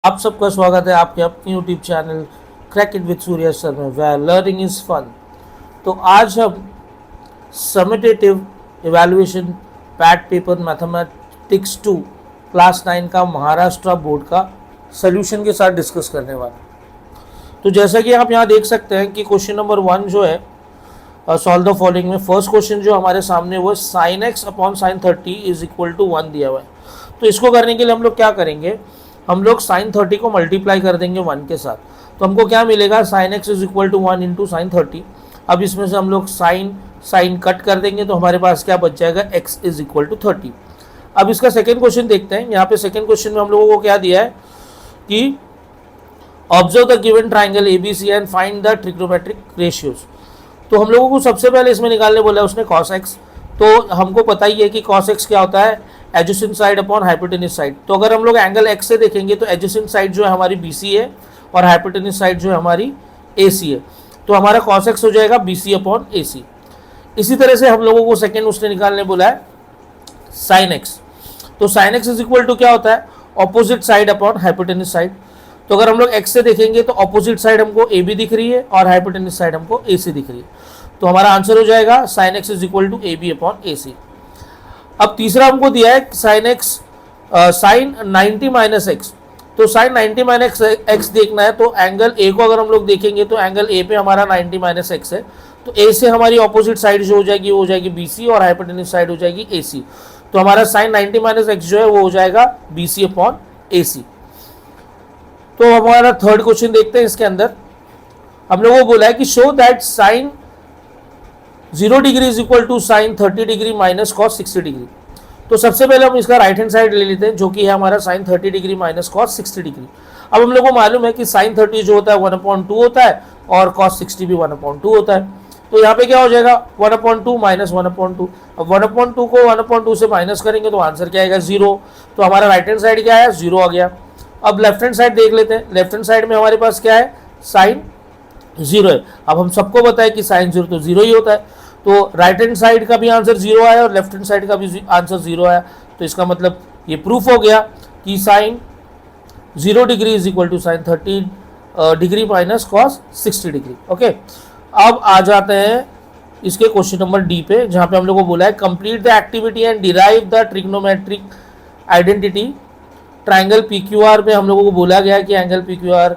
आप सबका स्वागत है आपके अपने YouTube channel crack it with Surya sir में, वेयर लर्निंग इज़ फन। तो आज हम summative evaluation PAT paper mathematics 2 class 9 का महाराष्ट्र बोर्ड का सॉल्यूशन के साथ डिस्कस करने वाले हैं। तो जैसा कि आप यहाँ देख सकते हैं कि क्वेश्चन नंबर 1 जो है सॉल्व द फॉलोइंग में फर्स्ट क्वेश्चन जो हमारे सामने वो sin x upon sin 30 is equal to 1 दिया हुआ है। तो इसको करने के लिए हम लोग क्या करेंगे, हम लोग sin 30 को मल्टीप्लाई कर देंगे 1 के साथ। तो हमको क्या मिलेगा, sin x is equal to 1 into sine 30। अब इसमें से हम लोग साइन कट कर देंगे तो हमारे पास क्या बच जाएगा, x इज इक्वल टू 30। अब इसका सेकेंड क्वेश्चन देखते हैं। यहाँ पे सेकेंड क्वेश्चन में हम लोगों को क्या दिया है कि observe the given triangle ABC and find the trigonometric ratios. तो हम लोगों को सबसे पहले इसमें निकालने बोला है उसने cos x। तो हमको पता ही है कि cos x क्या होता है, adjacent side upon hypotenuse side. तो अगर हम लोग एंगल x से देखेंगे तो एडजेसेंट साइड जो है हमारी BC है और हाइपोटेन्यूज साइड जो है हमारी AC है। तो हमारा cos x हो जाएगा BC अपॉन AC। इसी तरह से हम लोगों को सेकेंड उसने निकालने बोला है sin x। तो sin x is equal to क्या होता है, opposite side upon hypotenuse side. तो अगर हम लोग x से देखेंगे तो ऑपोजिट साइड हमको AB दिख रही है और हाइपोटेन्यूज साइड हमको AC दिख रही है। तो हमारा आंसर हो जाएगा sin x is equal to AB upon AC। अब तीसरा हमको दिया है sin x sin 90 minus x. तो sin 90 माइनस एक्स देखना है तो एंगल A को अगर हम लोग देखेंगे तो एंगल A पे हमारा 90 माइनस एक्स है। तो A से हमारी ऑपोजिट साइड जो हो जाएगी वो हो जाएगी BC और हाइपोटेन्यूज साइड हो जाएगी AC। तो हमारा sin 90 माइनस एक्स जो है वो हो जाएगा BC अपॉन AC। तो हमारा थर्ड क्वेश्चन देखते हैं। इसके अंदर हम लोगों को बोला है कि show that sine 0 degree is equal to sine 30 degree minus cos 60 degree. तो सबसे पहले हम इसका राइट हैंड साइड ले लेते हैं जो कि है हमारा sine 30 degree minus cos 60 degree. अब हम लोग को मालूम है कि साइन 30 जो होता है 1/2 होता है और कॉस 60 भी 1/2 होता है। तो यहाँ पे क्या हो जाएगा 1/2 माइनस 1/2। अब 1/2 को 1/2 से माइनस करेंगे तो आंसर क्या आएगा 0। तो हमारा राइट हैंड साइड क्या है 0 आ गया। अब लेफ्ट हैंड साइड देख लेते हैं। लेफ्ट हैंड साइड में हमारे पास क्या है साइन 0 है। अब हम सबको पता है कि साइन 0 तो 0 ही होता है। तो राइट हैंड साइड का भी आंसर 0 आया और लेफ्ट हैंड साइड का भी आंसर 0 आया। तो इसका मतलब ये प्रूफ हो गया कि sine 0 degree is equal to sine 30 degree minus cos 60 degree. Okay, अब आ जाते हैं इसके क्वेश्चन नंबर डी पे, जहाँ पे हम लोग को बोला है complete the activity and derive the trigonometric identity. Triangle PQR में हम लोगों को बोला गया कि एंगल PQR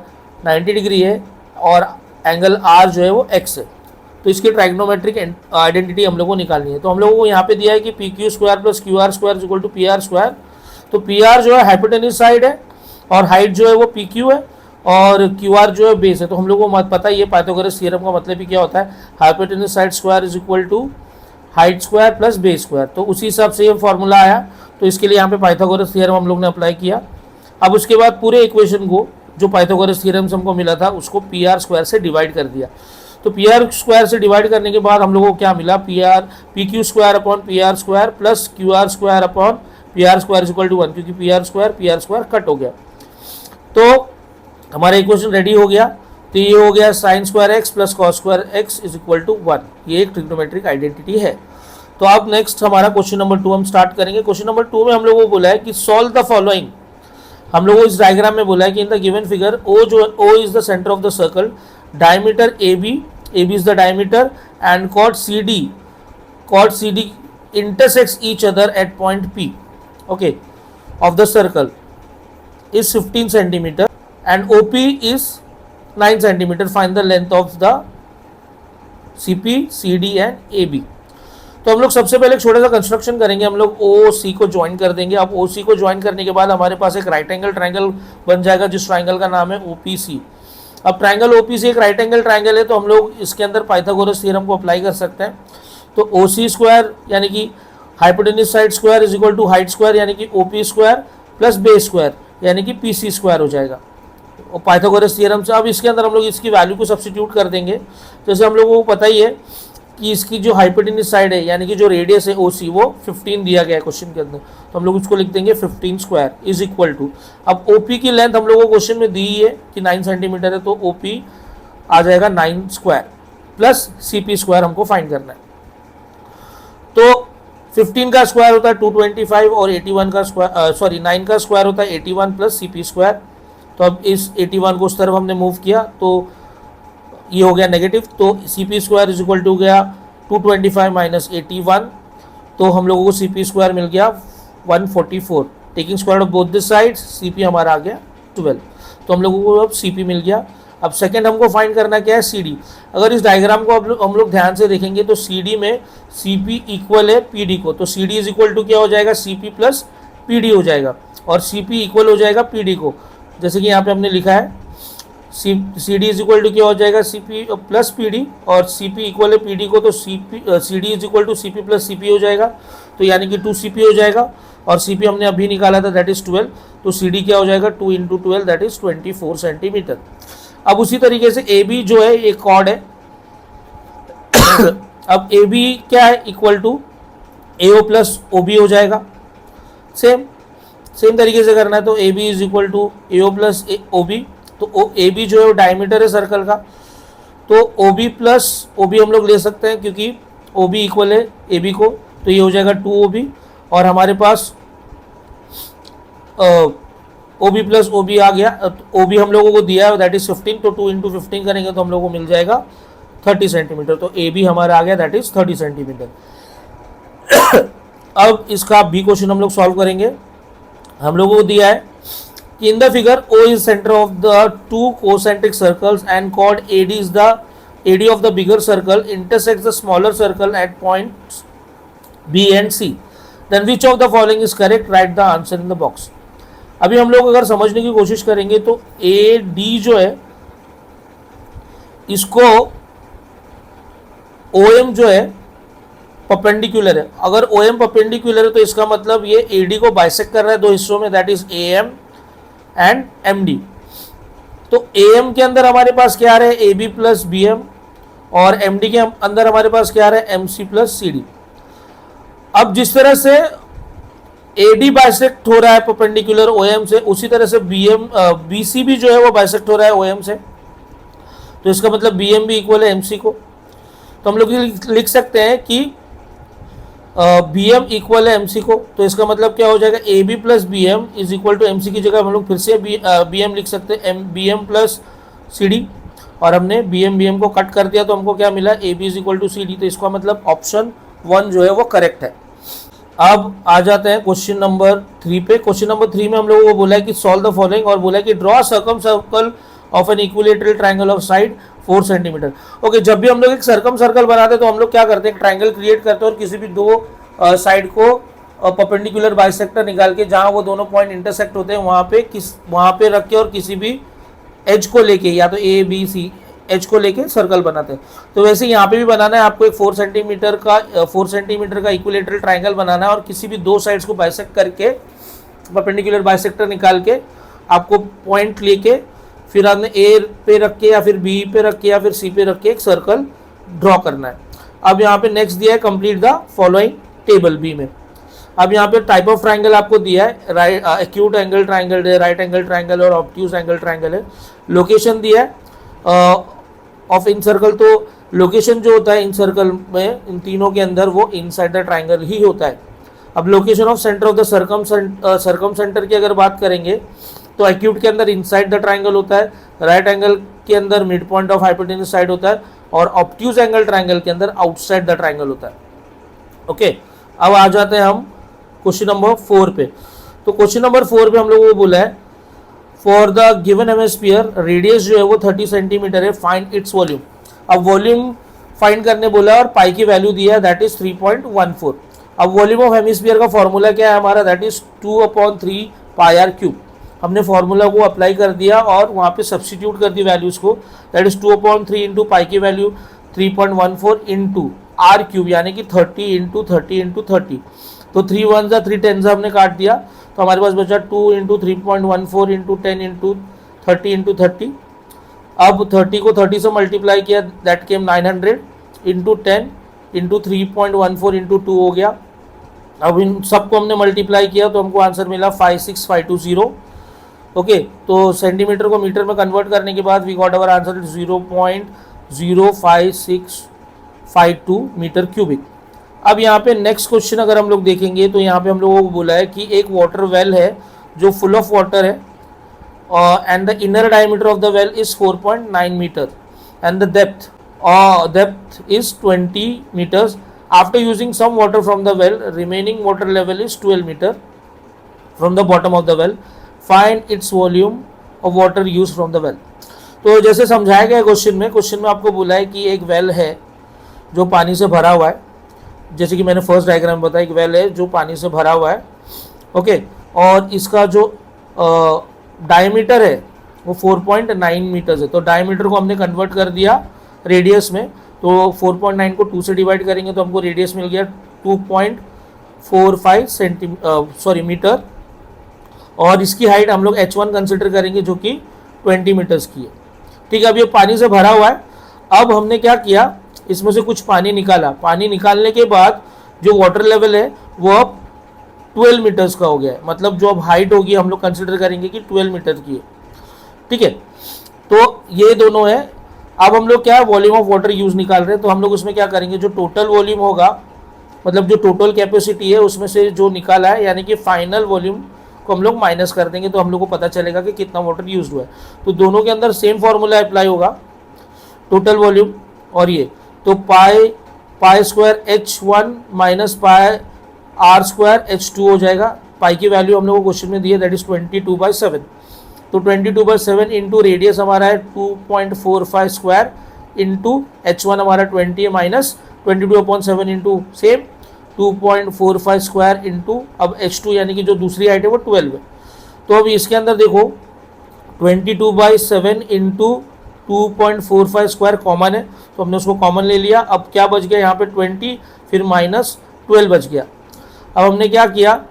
90 डिग्री है और एंगल R जो है वो x है। तो इसकी ट्राइग्नोमेट्रिक आइडेंटिटी हम लोग को निकालनी है। तो हम लोगों को यहाँ पे दिया है कि PQ square plus QR square is equal to PR square. तो PR जो है हाइपोटेन्यूज साइड है और हाइट जो है वो PQ है और QR जो है बेस है। तो हम लोग को पता ही है पाइथागोरस थ्योरम का मतलब ही क्या होता है, hypotenuse side square is equal to height square plus base square. तो उसी हिसाब से ये फॉर्मूला आया। तो इसके लिए यहाँ पे पाइथागोरस थ्योरम हम लोग ने अप्लाई किया। अब उसके बाद पूरे इक्वेशन को जो पाइथागोरस थ्योरम से हमको मिला था उसको PR स्क्वायर से डिवाइड कर दिया। तो PR स्क्वायर से डिवाइड करने के बाद हम लोगों को क्या मिला, PQ square upon PR square plus QR square upon PR square is equal to 1, क्योंकि PR स्क्वायर कट हो गया। तो हमारा इक्वेशन रेडी हो गया। तो ये हो गया sine square X plus cos square X is equal to 1। ये एक ट्रिग्नोमेट्रिक आइडेंटिटी है। तो अब नेक्स्ट हमारा क्वेश्चन नंबर 2 हम स्टार्ट करेंगे। क्वेश्चन नंबर 2 में हम लोगों को बोला है कि सॉल्व द फॉलोइंग। हम लोगों को इस डायग्राम में बोला है कि in the given figure O is the centre of the circle, diameter AB is the diameter and chord CD intersects each other at point P, okay, of the circle is 15 centimeter and OP is 9 centimeter. Find the length of the CP, CD and AB. तो हम लोग सबसे पहले एक छोटा सा construction करेंगे। हम लोग OC को ज्वाइन कर देंगे। अब OC को ज्वाइन करने के बाद हमारे पास एक राइट एंगल ट्राइंगल बन जाएगा जिस ट्राइंगल का नाम है OPC। अब ट्राइंगल OPC एक राइट एंगल ट्राइंगल है तो हम लोग इसके अंदर पाइथागोरस थ्योरम को अप्लाई कर सकते हैं। तो OC स्क्वायर यानी कि hypotenuse side square is equal to height square यानी कि OP square plus base square यानी कि PC स्क्वायर हो जाएगा और पाइथागोरस थ्योरम से। अब इसके अंदर हम लोग इसकी वैल्यू को सब्स्टिट्यूट कर देंगे। जैसे हम लोगों को पता ही है कि इसकी जो हाइपोटेन्यूज साइड है यानी कि जो रेडियस है OC वो 15 दिया गया है क्वेश्चन के अंदर। तो हम लोग उसको लिख देंगे 15 स्क्वायर इज इक्वल टू, अब OP की लेंथ हम लोगों को क्वेश्चन में दी है कि 9 सेंटीमीटर है तो OP आ जाएगा 9 स्क्वायर प्लस CP स्क्वायर हमको फाइंड करना है। तो 15 का स्क्वायर होता है 225 और 81 का स्क्वायर 9 का स्क्वायर होता है 81 प्लस CP स्क्वायर। तो तो अब इस 81 को उस तरफ हमने मूव किया तो ये हो गया नेगेटिव, तो C P square is equal to गया 225 माइनस 81, तो हम लोगों को सी पी स्क्वायर मिल गया 144। Taking square of both this side C P हमारा आ गया 12, तो हम लोगों को अब सी पी मिल गया। अब सेकंड हमको फाइंड करना क्या है, सी डी। अगर इस डायग्राम को हम लोग ध्यान से देखेंगे तो सी डी में सी पी इक्वल है पी डी को, तो C D is equal to क्या हो जाएगा, C P plus P D हो जाएगा, और सी पी इक्वल हो जाएगा पी डी को, जैसे कि यहाँ पे हमने लिखा है C D is equal to क्या हो जाएगा, C P plus P D, और सी पी इक्वल है पी डी को, तो C D is equal to C P plus C P हो जाएगा, तो यानी कि 2 सी पी हो जाएगा, और सी पी हमने अभी निकाला था दैट इज 12, तो सी डी क्या हो जाएगा 2 इंटू 12 दैट इज 24 सेंटीमीटर। अब उसी तरीके से ए बी जो है एक कॉर्ड है अब ए बी क्या है, equal to A O plus O B हो जाएगा। सेम तरीके से करना है, तो A B is equal to A O plus O B, तो ए बी जो है वो डायमीटर है सर्कल का, तो O B plus O B हम लोग ले सकते हैं क्योंकि ओ बी इक्वल है ए बी को, तो ये हो जाएगा 2 ओ बी, और हमारे पास O B plus O B आ गया, ओ बी हम लोगों को दिया है दैट इज 15, तो 2 इंटू 15 करेंगे तो हम लोगों को मिल जाएगा 30 सेंटीमीटर, तो ए बी हमारा आ गया दैट इज 30 सेंटीमीटर। अब इसका बी क्वेश्चन हम लोग सॉल्व करेंगे। हम लोगों को दिया है कि in the figure O is centre of the 2 concentric circles and chord AD is the AD of the bigger circle intersects the smaller circle eight points B and C, then which of the following is correct, write the answer in the box। अभी हम लोग अगर समझने की कोशिश करेंगे तो AD जो है इसको OM जो है परपेंडिकुलर है, अगर OM परपेंडिकुलर है तो इसका मतलब ये AD को बाइसेक्ट कर रहा है 2 हिस्सों में, that is AM and MD। तो AM के अंदर हमारे पास क्या आ रहा है AB प्लस BM, और MD के अंदर हमारे पास क्या आ रहा है MC प्लस CD। अब जिस तरह से AD बाइसेक्ट हो रहा है परपेंडिकुलर OM से, उसी तरह से BC भी जो है वो बाइसेक्ट हो रहा है OM से, तो इसका मतलब BM भी इक्वल है MC को, तो हम लोग लिख सकते हैं कि BM इक्वल है MC को, तो इसका मतलब क्या हो जाएगा AB plus BM is equal to MC की जगह हम लोग फिर से BM लिख सकते हैं BM प्लस CD, और हमने BM को कट कर दिया तो हमको क्या मिला AB is equal to CD, तो इसका मतलब ऑप्शन 1 जो है वो करेक्ट है। अब आ जाते हैं क्वेश्चन नंबर 3 पे। क्वेश्चन नंबर 3 में हम लोगों को बोला है कि सॉल्व द फॉलोइंग, और बोला है कि draw circum circle of an equilateral triangle of side 4 centimetre. Okay, जब भी हम लोग एक सर्कम सर्कल बनाते हैं तो हम लोग क्या करते हैं, ट्रायंगल क्रिएट करते हैं और किसी भी 2 साइड को परपेंडिकुलर बाइसेक्टर निकाल के जहां वो दोनों पॉइंट इंटरसेक्ट होते हैं वहां पे रख के और किसी भी एज को लेके, या तो A B C एज को लेके सर्कल बनाते हैं। तो वैसे यहाँ पे भी बनाना है आपको एक 4 सेंटीमीटर का इक्विलेटरल ट्रायंगल बनाना है, और किसी भी 2 साइड्स को बाइसेक्ट करके परपेंडिकुलर बाइसेक्टर निकाल के आपको पॉइंट लेके फिर आपने A पे रख के या फिर B पे रख के या फिर C पे रख के एक सर्कल ड्रॉ करना है। अब यहाँ पे नेक्स्ट दिया है complete the following table B में। अब यहाँ पे टाइप ऑफ ट्राइंगल आपको दिया है, एक्यूट एंगल ट्राइंगल है, राइट एंगल ट्राइंगल और ऑब्ट्यूज एंगल ट्राइंगल है। लोकेशन दिया है ऑफ इन सर्कल, तो लोकेशन जो होता है इन सर्कल में इन तीनों के अंदर वो इनसाइड द ट्राइंगल ही होता है। अब location of centre of the circum centre की अगर बात करेंगे तो एक्यूट के अंदर इनसाइड द ट्राइंगल होता है, राइट एंगल के अंदर mid point of hypotenuse side होता है, और ऑब्ट्यूज एंगल ट्राइंगल के अंदर आउटसाइड द ट्राइंगल होता है। ओके, अब आ जाते हैं हम क्वेश्चन नंबर 4 पे। तो क्वेश्चन नंबर 4 पे हम लोगों को बोला है for the given hemisphere radius जो है वो 30 सेंटीमीटर है, फाइंड इट्स वॉल्यूम। अब वॉल्यूम फाइंड करने बोला है और पाई की वैल्यू दिया है दैट इज 3.14। अब वॉल्यूम ऑफ हेमिस्फीयर का फॉर्मूला क्या है हमारा, that is 2/3 pi R cube. हमने फॉर्मूला को अप्लाई कर दिया और वहाँ पे सब्सटीट्यूट कर दी वैल्यूज को, दैट इज 2/3 इंटू पाई की वैल्यू 3.14 इंटू आर क्यूब, यानी कि 30 इंटू 30 इंटू 30। तो 3 1 3 10 हमने काट दिया, तो हमारे पास बचा 2 इंटू 3.14 इंटू 10 इंटू 30 इंटू 30। अब 30 को 30 से मल्टीप्लाई किया that came 900 into 10 into 3.14 into 2 हो गया। अब इन सबको हमने मल्टीप्लाई किया तो हमको आंसर मिला 56520। ओके, तो सेंटीमीटर को मीटर में कन्वर्ट करने के बाद we got our answer 0.05652 metre cubic. अब यहाँ पे नेक्स्ट क्वेश्चन अगर हम लोग देखेंगे तो यहाँ पे हम लोगों को बोला है कि एक वाटर वेल है जो फुल ऑफ वाटर है and the inner diameter of the well is 4.9 meter and the depth is 20 meters. After using some water from the well, remaining water level is 12 meter from the bottom of the well. Find its volume of water used from the well. तो जैसे समझाया गया question में आपको बोला है कि एक वेल है जो पानी से भरा हुआ है, जैसे कि मैंने फर्स्ट डायग्राम में बताया, एक वेल है जो पानी से भरा हुआ है, ओके, और इसका जो डायमीटर है वो 4.9 मीटर्स है. तो डायमीटर को हमने कन्वर्ट कर दिया रेडियस में, तो 4.9 को 2 से डिवाइड करेंगे तो हमको रेडियस मिल गया 2.45 मीटर, और इसकी हाइट हम लोग h1 कंसिडर करेंगे जो कि 20 मीटर्स की है. ठीक है, अब ये पानी से भरा हुआ है. अब हमने क्या किया, इसमें से कुछ पानी निकाला. पानी निकालने के बाद जो वाटर लेवल है वो अब 12 मीटर्स का हो गया है. मतलब जो अब हाइट होगी हम लोग कंसिडर करेंगे कि 12 मीटर की है. ठीक है, तो ये दोनों है. अब हम लोग क्या वॉल्यूम ऑफ वाटर यूज निकाल रहे हैं, तो हम लोग उसमें क्या करेंगे, जो टोटल वॉल्यूम होगा, मतलब जो टोटल कैपेसिटी है उसमें से जो निकाला है, यानी कि फाइनल वॉल्यूम को हम लोग माइनस कर देंगे, तो हम लोग को पता चलेगा कि कितना वाटर यूज हुआ है. तो दोनों के अंदर सेम फॉर्मूला अप्लाई होगा, टोटल वॉल्यूम और ये. तो pi square H1 minus pi R square H2 हो जाएगा. पाई की वैल्यू हम लोग को क्वेश्चन में दी है, दैट इज 22/7. तो 22/7 इंटू रेडियस हमारा है 2.45 स्क्वायर इंटू H1 हमारा 20 है minus 22/7 into same 2.45 square into अब H2 यानी कि जो दूसरी हाइट है वो 12 है. तो अब इसके अंदर देखो 22/7 इंटू 2.45 स्क्वायर कॉमन है, तो हमने उसको कॉमन ले लिया. अब क्या बच गया यहाँ पे 20, फिर माइनस 12 बच गया. अब हमने क्या किया,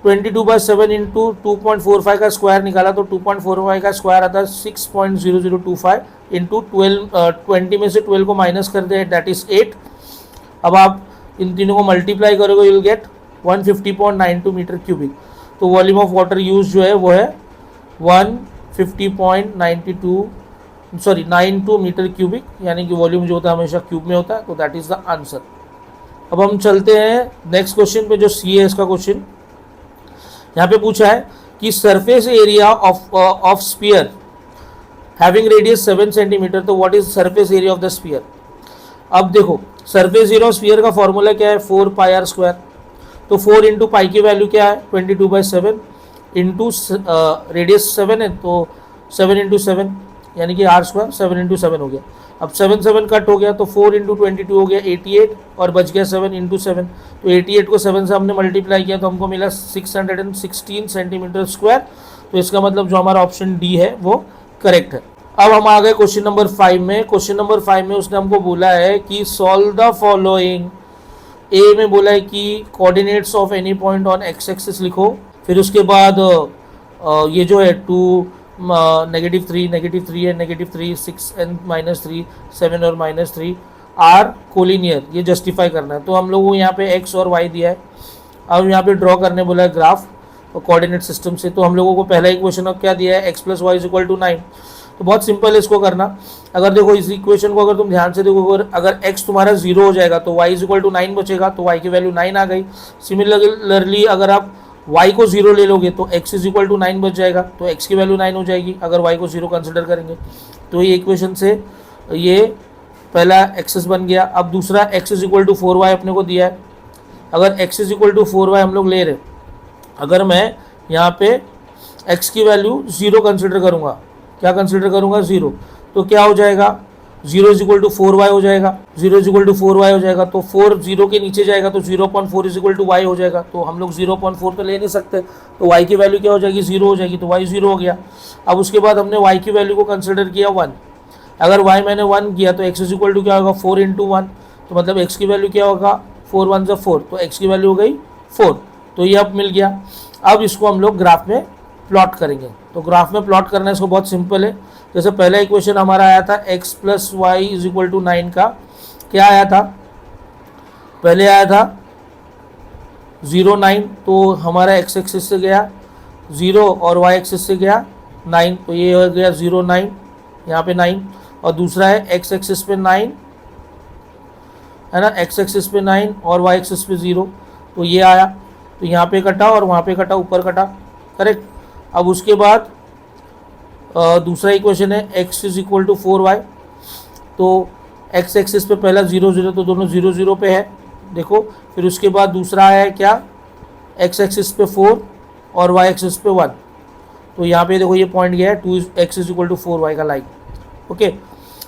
22/7 इंटू 2.45 का स्क्वायर निकाला, तो 2.45 का स्क्वायर आता है 6.0025 इंटू 20 में से 12 को माइनस कर दे, दैट इज 8. अब आप इन तीनों को मल्टीप्लाई करोगे, you will get 150.92 metre cubic. तो वॉल्यूम ऑफ वाटर यूज जो है वो है 92 मीटर क्यूबिक, यानी कि वॉल्यूम जो होता है हमेशा क्यूब में होता है. तो दैट इज द आंसर. अब हम चलते हैं नेक्स्ट क्वेश्चन पे, जो सी है इसका क्वेश्चन. यहाँ पे पूछा है कि surface area of sphere having radius 7 centimetre, तो what is surface area of the sphere. अब देखो सरफेस एरिया ऑफ स्फीयर का फॉर्मूला क्या है, 4 पाई आर स्क्वायर. तो 4 इंटू पाई की वैल्यू क्या है 22/7 इंटू रेडियस 7 है, तो 7 इंटू 7 यानी कि आर स्क्वायर 7 इंटू 7 हो गया. अब 7 कट हो गया, तो 4 इंटू 22 हो गया 88, और बच गया 7 इंटू 7. तो 88 को 7 से हमने मल्टीप्लाई किया तो हमको मिला 616 सेंटीमीटर स्क्वायर. तो इसका मतलब जो हमारा ऑप्शन डी है वो करेक्ट है. अब हम आ गए क्वेश्चन नंबर 5 में. क्वेश्चन नंबर 5 में उसने हमको बोला है कि सॉल्व द फॉलोइंग. ए में बोला है कि coordinates of any point on x axis लिखो. फिर उसके बाद ये जो है 2 -3 है, -3 6 n -3 7 और -3 आर कोलिनियर, ये जस्टिफाई करना है. तो हम लोगों को यहाँ पे x और y दिया है. अब यहाँ पे ड्रॉ करने बोला है ग्राफ कोऑर्डिनेट सिस्टम से. तो हम लोगों को पहला इक्वेशन अब क्या दिया है, x + y = 9. तो बहुत सिंपल है इसको करना. अगर देखो इस इक्वेशन को अगर तुम ध्यान से देखो, अगर x तुम्हारा 0 हो जाएगा तो y = 9 बचेगा, तो y की वैल्यू 9 आ गई. सिमिलरली अगर आप y को 0 ले लोगे तो x = 9 बच जाएगा, तो x की वैल्यू 9 हो जाएगी अगर y को 0 कंसिडर करेंगे. तो ये इक्वेशन से ये पहला एक्सेस बन गया. अब दूसरा x = 4y अपने को दिया है. अगर x = 4y हम लोग ले रहे, अगर मैं यहाँ पे x की वैल्यू 0 कंसिडर करूँगा, क्या कंसिडर करूँगा 0, तो क्या हो जाएगा 0 = 4y हो जाएगा. 0 = 4y हो जाएगा, तो 4 0 के नीचे जाएगा तो 0.4 = y हो जाएगा. तो हम लोग 0.4 तो ले नहीं सकते, तो y की वैल्यू क्या हो जाएगी 0 हो जाएगी, तो y 0 हो गया. अब उसके बाद हमने y की वैल्यू को कंसिडर किया 1. अगर y मैंने 1 किया तो x = क्या होगा 4 × 1, तो मतलब x की वैल्यू क्या होगा 4 × 1 = 4, तो x की वैल्यू हो गई 4. तो ये अब मिल गया. अब इसको हम लोग ग्राफ में प्लॉट करेंगे. तो ग्राफ में प्लॉट करना इसको बहुत सिंपल है. जैसे पहला इक्वेशन हमारा आया था x + y = 9 का, क्या आया था, पहले आया था 0 9, तो हमारा x एक्सिस से गया 0 और y एक्सिस से गया 9, तो ये हो गया 0 9, यहाँ पे 9. और दूसरा है x एक्सिस पे 9 है ना, x एक्सिस पे 9 और y एक्सिस पे 0, तो ये आया. तो यहाँ पे कटा और वहाँ पे कटा, ऊपर कटा, करेक्ट. अब उसके बाद दूसरा इक्वेशन है x is equal to 4y। तो x एक्सिस पे पहला 0 0 तो दोनों 0 0 पे है देखो। फिर उसके बाद दूसरा है क्या, x एक्सिस पे 4 और y एक्सिस पे 1। तो यहाँ पे देखो ये पॉइंट गया है 2x is equal to 4y का लाइन। ओके,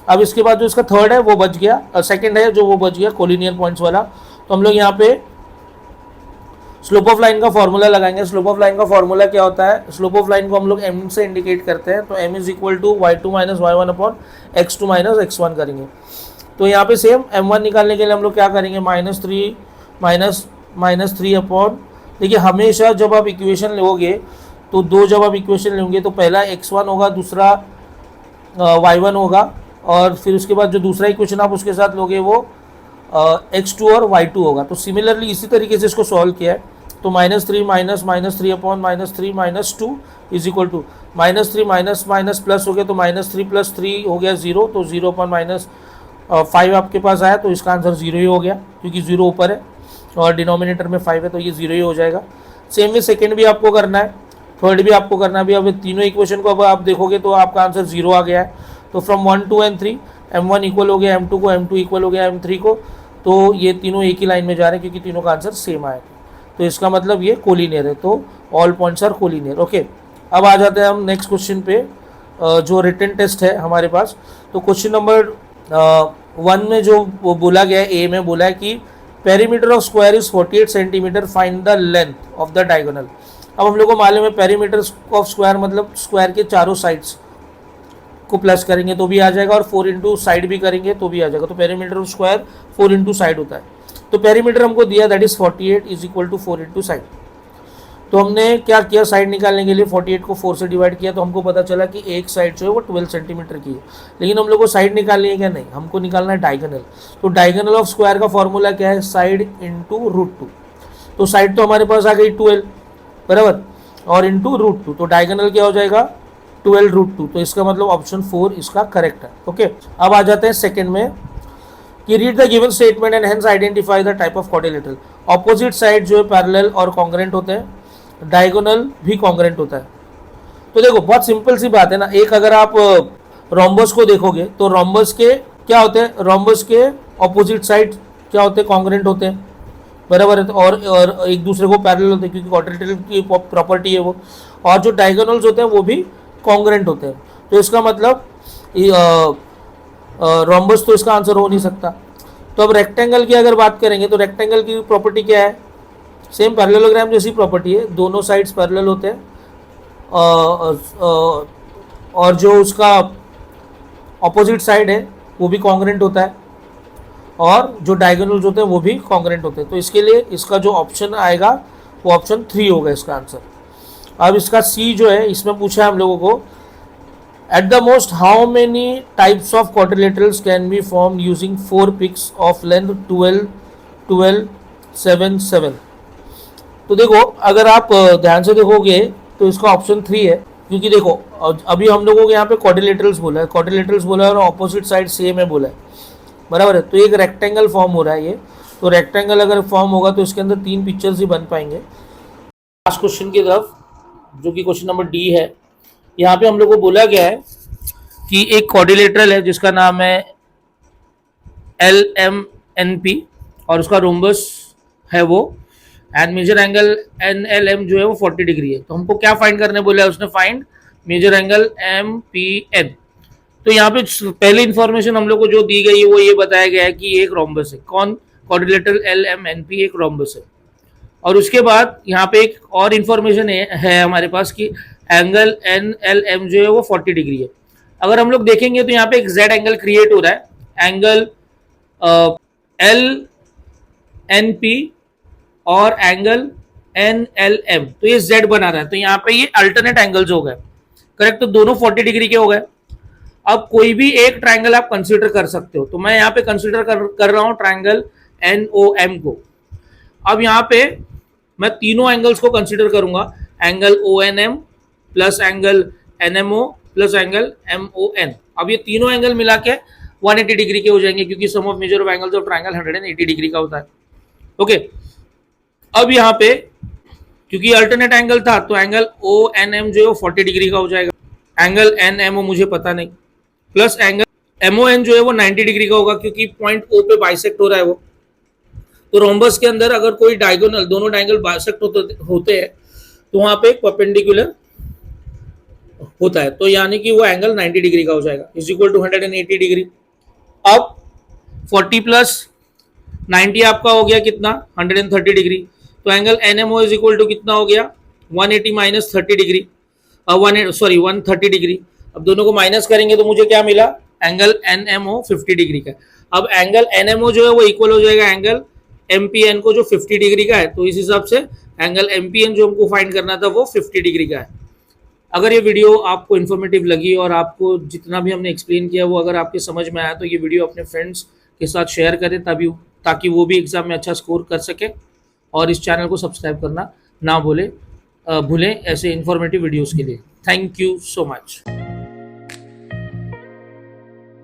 अब इसके बाद जो इसका थर्ड है वो बच गया, सेकंड है जो वो बच गया कोलिनियर पॉइंट्स वाला। तो हम लोग यहाँ पे स्लोप ऑफ लाइन का फॉर्मूला लगाएंगे। स्लोप ऑफ लाइन का फॉर्मूला क्या होता है, स्लोप ऑफ लाइन को हम लोग m से इंडिकेट करते हैं। तो m is equal to y2 minus y1 upon x2 minus x1 करेंगे। तो यहाँ पे सेम m1 निकालने के लिए हम लोग क्या करेंगे, -3 अपॉन, देखिए हमेशा जब आप इक्वेशन लोगे तो दो जब आप इक्वेशन लेंगे तो पहला x1 होगा, दूसरा y1 होगा, और फिर उसके बाद जो दूसरा इक्वेशन आप उसके साथ लोगे वो x2 और y2 होगा। तो सिमिलरली इसी तरीके से इसको सॉल्व किया है। तो -3 upon -3 minus 2 is equal to -3 minus minus plus हो गया, तो -3 प्लस 3 हो गया 0। तो 0 अपॉन -5 आपके पास आया, तो इसका आंसर 0 ही हो गया क्योंकि 0 ऊपर है और डिनोमिनेटर में 5 है, तो ये 0 ही हो जाएगा। सेम वे सेकेंड भी आपको करना है, थर्ड भी आपको करना है। अभी अब तीनों इक्वेशन को अब आप देखोगे तो आपका आंसर 0 आ गया है। तो फ्रॉम 1 2 एंड 3 m1 इक्वल हो गया m2 को, m2 इक्वल हो गया m3 को। तो ये तीनों एक ही लाइन में जा रहे हैं क्योंकि तीनों का आंसर सेम आया। तो इसका मतलब ये कोलिनियर है, तो all points are collinear. Okay, अब आ जाते हैं हम नेक्स्ट क्वेश्चन पे, जो रिटन टेस्ट है हमारे पास। तो क्वेश्चन नंबर 1 में जो बोला गया है, ए में बोला है कि perimeter of square is 48 centimetre, find the length of the diagonal. अब हम लोग को मालूम है पेरीमीटर ऑफ स्क्वायर मतलब स्क्वायर के चारों साइड्स को प्लस करेंगे तो भी आ जाएगा, और 4 इंटू साइड भी करेंगे तो भी आ जाएगा। तो perimeter of square 4 into side होता है। तो पेरीमीटर हमको दिया that is 48 is equal to 4 into side. तो हमने क्या किया, साइड निकालने के लिए 48 को 4 से डिवाइड किया, तो हमको पता चला कि एक साइड जो है वो 12 सेंटीमीटर की है। लेकिन हम लोग को साइड निकालनी है क्या, नहीं, हमको निकालना है डायगोनल। तो डायगोनल ऑफ स्क्वायर का फॉर्मूला क्या है, साइड इंटू √2। तो साइड तो हमारे पास आ गई 12 बराबर, और इंटू √2, तो डायगोनल क्या हो जाएगा 12 √2। तो इसका मतलब ऑप्शन 4 इसका करेक्ट है। ओके, अब आ जाते हैं सेकंड में कि read the given statement and hence identify the type of quadrilateral. Opposite side जो है पैरेलल और कॉन्ग्रेंट होते हैं, डायगोनल भी कॉन्ग्रेंट होता है। तो देखो बहुत सिंपल सी बात है ना, एक अगर आप रोम्बस को देखोगे तो रोम्बस के क्या होते हैं, रोम्बस के ऑपोजिट साइड क्या होते हैं, कॉन्ग्रेंट होते हैं बराबर है, और एक दूसरे को पैरेलल होते हैं क्योंकि क्वाड्रिलेटरल की प्रॉपर्टी है वो। और जो डायगोनल्स होते हैं वो भी कॉन्ग्रेंट होते हैं। तो इसका मतलब रोम्बस तो इसका आंसर हो नहीं सकता। तो अब रेक्टेंगल की अगर बात करेंगे तो रेक्टेंगल की प्रॉपर्टी क्या है, सेम पैरेललोग्राम जैसी प्रॉपर्टी है, दोनों साइड्स पैरेलल होते हैं, और जो उसका ऑपोजिट साइड है वो भी कॉन्ग्रेंट होता है, और जो डायगोनल्स होते हैं वो भी कॉन्ग्रेंट होते हैं। तो इसके लिए इसका जो ऑप्शन आएगा वो ऑप्शन 3 होगा इसका आंसर। अब इसका सी जो है, इसमें पूछा है हम लोगों को at the most how many types of quadrilaterals can be form using 4 picks of length 12 12 7 7। तो देखो अगर आप ध्यान से देखोगे तो इसका ऑप्शन 3 है, क्योंकि देखो अभी हम लोगों को यहाँ पे क्वाड्रिलेटरल्स बोला है, और ऑपोजिट साइड सेम है बोला है बराबर है। तो एक रेक्टेंगल फॉर्म हो रहा है ये। तो रेक्टेंगल अगर फॉर्म होगा तो इसके अंदर 3 पिक्चर्स ही बन पाएंगे। लास्ट क्वेश्चन की तरफ, जो कि क्वेश्चन नंबर डी है। यहाँ पे हम लोग को बोला गया है कि एक क्वाड्रिलेटरल है जिसका नाम है LMNP, और उसका रोम्बस है वो, एंड मेजर एंगल NLM जो है वो 40 डिग्री है। तो हमको क्या फाइंड करने बोला है उसने, फाइंड मेजर एंगल MPN। तो यहाँ पे पहली इंफॉर्मेशन हम लोग को जो दी गई है वो ये बताया गया है कि एक रोम्बस है। कौन, क्वाड्रिलेटरल LMNP एक रोम्बस है। और उसके बाद यहाँ पे एक और इन्फॉर्मेशन है हमारे पास कि एंगल NLM जो है वो 40 डिग्री है। अगर हम लोग देखेंगे तो यहाँ पे एक Z एंगल क्रिएट हो रहा है, एंगल LNP और एंगल NLM, तो ये Z बना रहा है। तो यहाँ पे ये अल्टरनेट एंगल्स हो गए, करेक्ट। तो दोनों 40 डिग्री के हो गए। अब कोई भी एक ट्राइंगल आप कंसीडर कर सकते हो। तो मैं यहाँ पे कंसीडर कर रहा हूँ ट्राइंगल NOM को। अब यहाँ पे मैं तीनों एंगल्स को कंसीडर करूंगा, angle ONM plus angle NMO plus angle MON। अब ये तीनों एंगल मिला के 180 डिग्री के हो जाएंगे, क्योंकि sum of measure of angles of triangle 180 degree का होता है। ओके, अब यहाँ पे क्योंकि अल्टरनेट एंगल था तो एंगल ओ एन एम जो है वो 40 डिग्री का हो जाएगा। एंगल एन एम ओ मुझे पता नहीं, plus angle M O N जो है वो 90 डिग्री का होगा क्योंकि पॉइंट ओ पे बाइसेक्ट हो रहा है वो। तो रोम्बस के अंदर अगर कोई डायगोनल, दोनों डायगोनल बाइसेक्ट होते हैं तो वहां पे एक परपेंडिकुलर होता है, तो यानी कि वो एंगल 90 डिग्री का हो जाएगा, इज इक्वल टू 180 डिग्री। अब 40 प्लस 90 आपका हो गया कितना, 130 डिग्री। तो angle N M O is equal to कितना हो गया, 180 माइनस 30 डिग्री, 130 डिग्री। अब दोनों को माइनस करेंगे तो मुझे क्या मिला, angle N M O 50 degree का। अब एंगल एन एम ओ जो है वो इक्वल हो जाएगा एंगल एम पी एन को जो 50 डिग्री का है। तो इस हिसाब से एंगल एम पी एन जो हमको फाइंड करना था वो 50 डिग्री का है। अगर ये वीडियो आपको इन्फॉर्मेटिव लगी और आपको जितना भी हमने एक्सप्लेन किया वो अगर आपके समझ में आया तो ये वीडियो अपने फ्रेंड्स के साथ शेयर करें ताकि वो भी एग्जाम में अच्छा स्कोर कर सके, और इस चैनल को सब्सक्राइब करना ना भूलें ऐसे इन्फॉर्मेटिव वीडियोस के लिए। Thank you so much.